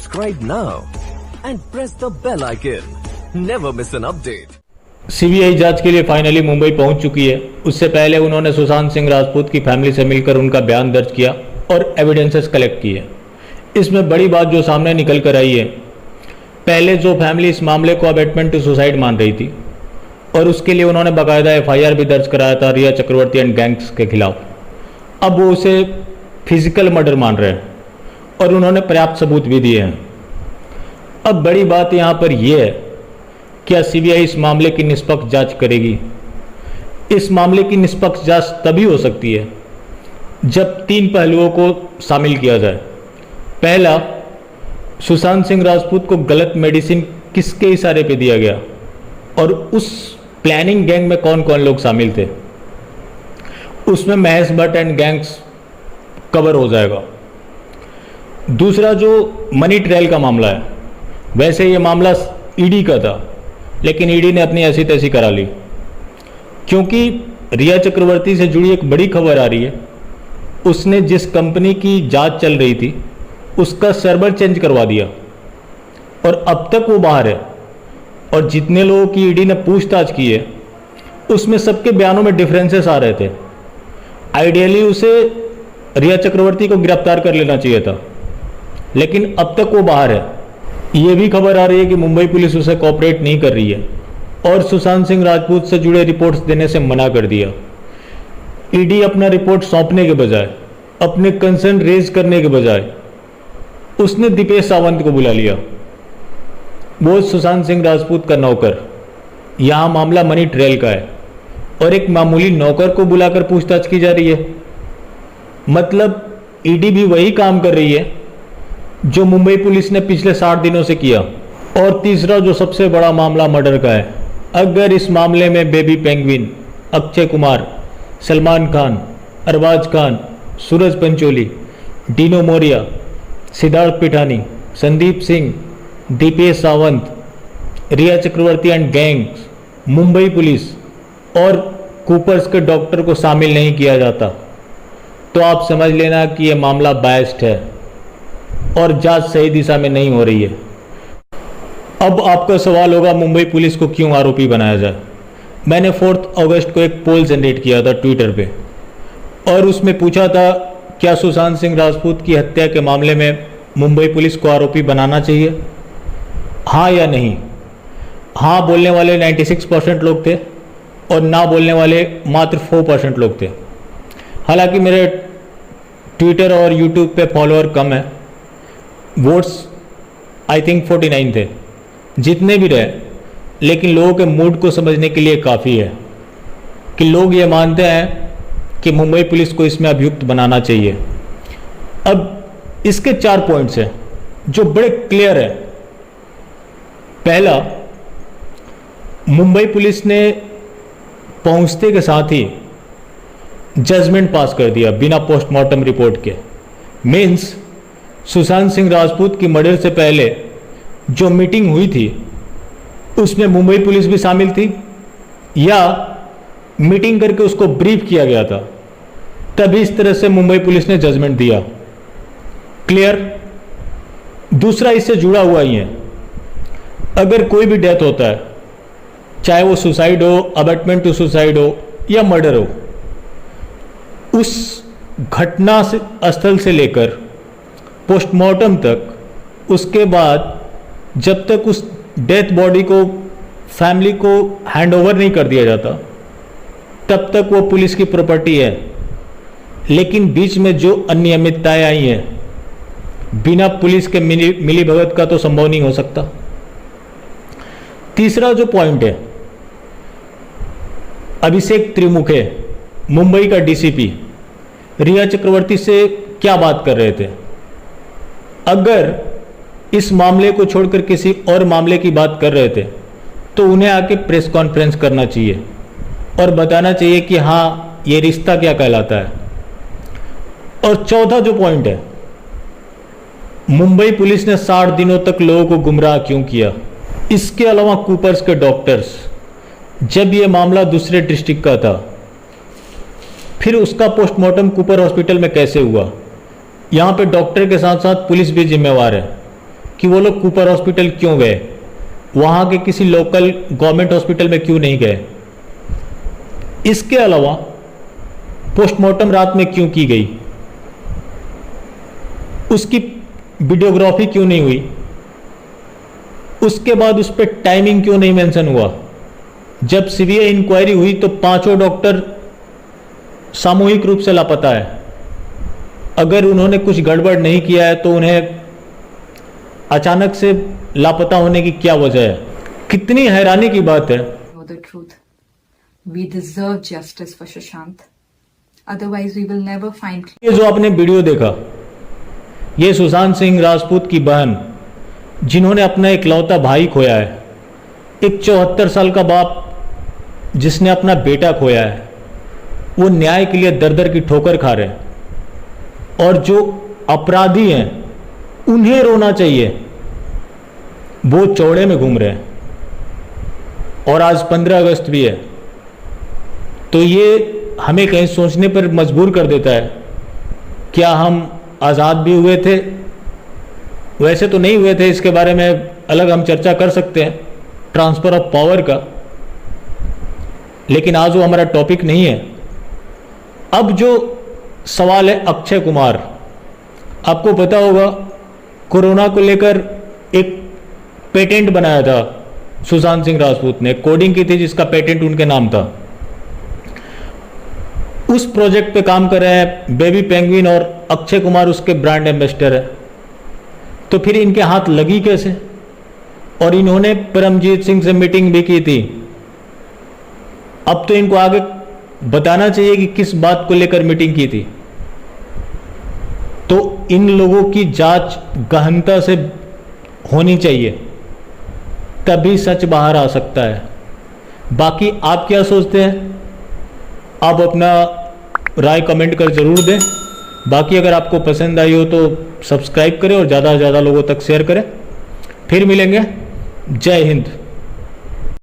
Subscribe now and press the bell icon. Never miss an update. CBI जांच के लिए finally Mumbai पहुंच चुकी है। उससे पहले उन्होंने सुशांत सिंह राजपूत की फैमिली से मिलकर उनका बयान दर्ज किया और एविडेंसेस कलेक्ट किए। इसमें बड़ी बात जो सामने निकल कर आई है, पहले जो फैमिली इस मामले को अबेटमेंट टू सुसाइड मान रही थी और उसके लिए उन्होंने बाकायदा एफआईआर भी दर्ज कराया था रिया चक्रवर्ती एंड गैंग्स के खिलाफ, अब वो उसे फिजिकल मर्डर मान रहे हैं और उन्होंने पर्याप्त सबूत भी दिए हैं। अब बड़ी बात यहाँ पर यह है, क्या सीबीआई इस मामले की निष्पक्ष जांच करेगी? इस मामले की निष्पक्ष जांच तभी हो सकती है जब तीन पहलुओं को शामिल किया जाए। पहला, सुशांत सिंह राजपूत को गलत मेडिसिन किसके इशारे पे दिया गया और उस प्लानिंग गैंग में कौन कौन लोग शामिल थे, उसमें Mahesh Bhatt and gangs cover हो जाएगा। दूसरा, जो मनी ट्रायल का मामला है, वैसे ये मामला ईडी का था लेकिन ईडी ने अपनी ऐसी तैसी करा ली, क्योंकि रिया चक्रवर्ती से जुड़ी एक बड़ी खबर आ रही है। उसने जिस कंपनी की जांच चल रही थी उसका सर्वर चेंज करवा दिया और अब तक वो बाहर है। और जितने लोगों की ईडी ने पूछताछ की है उसमें सबके बयानों में डिफरेंसेस आ रहे थे। आइडियली उसे रिया चक्रवर्ती को गिरफ्तार कर लेना चाहिए था, लेकिन अब तक वो बाहर है। ये भी खबर आ रही है कि मुंबई पुलिस उसे कोऑपरेट नहीं कर रही है और सुशांत सिंह राजपूत से जुड़े रिपोर्ट्स देने से मना कर दिया। ईडी अपना रिपोर्ट सौंपने के बजाय, अपने कंसर्न रेज करने के बजाय उसने दीपेश सावंत को बुला लिया, वो सुशांत सिंह राजपूत का नौकर। यहाँ मामला मनी ट्रायल का है और एक मामूली नौकर को बुलाकर पूछताछ की जा रही है। मतलब ईडी भी वही काम कर रही है जो मुंबई पुलिस ने पिछले 60 दिनों से किया। और तीसरा, जो सबसे बड़ा मामला मर्डर का है, अगर इस मामले में baby penguin, Akshay Kumar, Salman Khan, Arbaaz Khan, Sooraj Pancholi, Dino Morea, Siddharth Pithani, Sandeep Singh, Dipesh Sawant, Rhea Chakraborty and gangs, Mumbai police और कूपर्स के डॉक्टर को शामिल नहीं किया जाता, तो आप समझ लेना कि यह मामला बायस्ड है और जांच सही दिशा में नहीं हो रही है। अब आपका सवाल होगा, मुंबई पुलिस को क्यों आरोपी बनाया जाए? मैंने 4 अगस्त को एक पोल जनरेट किया था ट्विटर पे और उसमें पूछा था, क्या सुशांत सिंह राजपूत की हत्या के मामले में मुंबई पुलिस को आरोपी बनाना चाहिए, हाँ या नहीं? हाँ बोलने वाले 96% लोग थे और ना बोलने वाले मात्र 4% लोग थे। हालांकि मेरे ट्विटर और यूट्यूब पे फॉलोअर कम है, वोट्स आई थिंक 49 थे। जितने भी रहे, लेकिन लोगों के मूड को समझने के लिए काफ़ी है कि लोग ये मानते हैं कि मुंबई पुलिस को इसमें अभियुक्त बनाना चाहिए। अब इसके 4 पॉइंट्स हैं जो बड़े क्लियर है। पहला, मुंबई पुलिस ने पहुंचते के साथ ही जजमेंट पास कर दिया बिना पोस्टमार्टम रिपोर्ट के। मीन्स सुशांत सिंह राजपूत की मर्डर से पहले जो मीटिंग हुई थी उसमें मुंबई पुलिस भी शामिल थी या मीटिंग करके उसको ब्रीफ किया गया था, तभी इस तरह से मुंबई पुलिस ने जजमेंट दिया। क्लियर? दूसरा, इससे जुड़ा हुआ ही है, अगर कोई भी डेथ होता है, चाहे वो सुसाइड हो, अबेटमेंट टू सुसाइड हो या मर्डर हो, उस घटना से स्थल से लेकर पोस्टमार्टम तक, उसके बाद जब तक उस डेथ बॉडी को फैमिली को हैंड ओवर नहीं कर दिया जाता, तब तक वो पुलिस की प्रॉपर्टी है। लेकिन बीच में जो अनियमितताएं आई हैं, बिना पुलिस के मिली भगत का तो संभव नहीं हो सकता। तीसरा जो पॉइंट है, अभिषेक त्रिमुखे, मुंबई का डीसीपी, रिया चक्रवर्ती से क्या बात कर रहे थे? अगर इस मामले को छोड़कर किसी और मामले की बात कर रहे थे तो उन्हें आके प्रेस कॉन्फ्रेंस करना चाहिए और बताना चाहिए कि हाँ, ये रिश्ता क्या कहलाता है। और चौथा जो पॉइंट है, मुंबई पुलिस ने 60 दिनों तक लोगों को गुमराह क्यों किया? इसके अलावा कूपर्स के डॉक्टर्स, जब ये मामला दूसरे डिस्ट्रिक्ट का था, फिर उसका पोस्टमार्टम कूपर हॉस्पिटल में कैसे हुआ? यहाँ पे डॉक्टर के साथ साथ पुलिस भी जिम्मेवार है, कि वो लोग कूपर हॉस्पिटल क्यों गए, वहाँ के किसी लोकल गवर्नमेंट हॉस्पिटल में क्यों नहीं गए। इसके अलावा पोस्टमार्टम रात में क्यों की गई, उसकी वीडियोग्राफी क्यों नहीं हुई, उसके बाद उस पर टाइमिंग क्यों नहीं मेंशन हुआ। जब सीबीआई इंक्वायरी हुई तो पांचों डॉक्टर सामूहिक रूप से लापता है। अगर उन्होंने कुछ गड़बड़ नहीं किया है तो उन्हें अचानक से लापता होने की क्या वजह है। कितनी हैरानी की बात है। Know the truth. We deserve justice for Shashank. Otherwise, we will never find. ये जो आपने वीडियो देखा, ये सुशांत सिंह राजपूत की बहन, जिन्होंने अपना इकलौता भाई खोया है, एक 74 साल का बाप जिसने अपना बेटा खोया है, वो न्याय के लिए दर दर की ठोकर खा रहे हैं। और जो अपराधी हैं उन्हें रोना चाहिए, वो चौड़े में घूम रहे हैं। और आज 15 अगस्त भी है, तो ये हमें कहीं सोचने पर मजबूर कर देता है, क्या हम आज़ाद भी हुए थे? वैसे तो नहीं हुए थे, इसके बारे में अलग हम चर्चा कर सकते हैं, ट्रांसफर ऑफ पावर का, लेकिन आज वो हमारा टॉपिक नहीं है। अब जो सवाल है अक्षय कुमार, आपको पता होगा कोरोना को लेकर एक पेटेंट बनाया था सुशांत सिंह राजपूत ने, कोडिंग की थी जिसका पेटेंट उनके नाम था। उस प्रोजेक्ट पे काम कर रहे हैं बेबी पेंगुइन और अक्षय कुमार उसके ब्रांड एम्बेसडर है। तो फिर इनके हाथ लगी कैसे? और इन्होंने परमजीत सिंह से मीटिंग भी की थी। अब तो इनको आगे बताना चाहिए कि किस बात को लेकर मीटिंग की थी। तो इन लोगों की जांच गहनता से होनी चाहिए, तभी सच बाहर आ सकता है। बाकी आप क्या सोचते हैं? आप अपना राय कमेंट कर जरूर दें। बाकी अगर आपको पसंद आई हो तो सब्सक्राइब करें और ज़्यादा से ज़्यादा लोगों तक शेयर करें। फिर मिलेंगे। जय हिंद।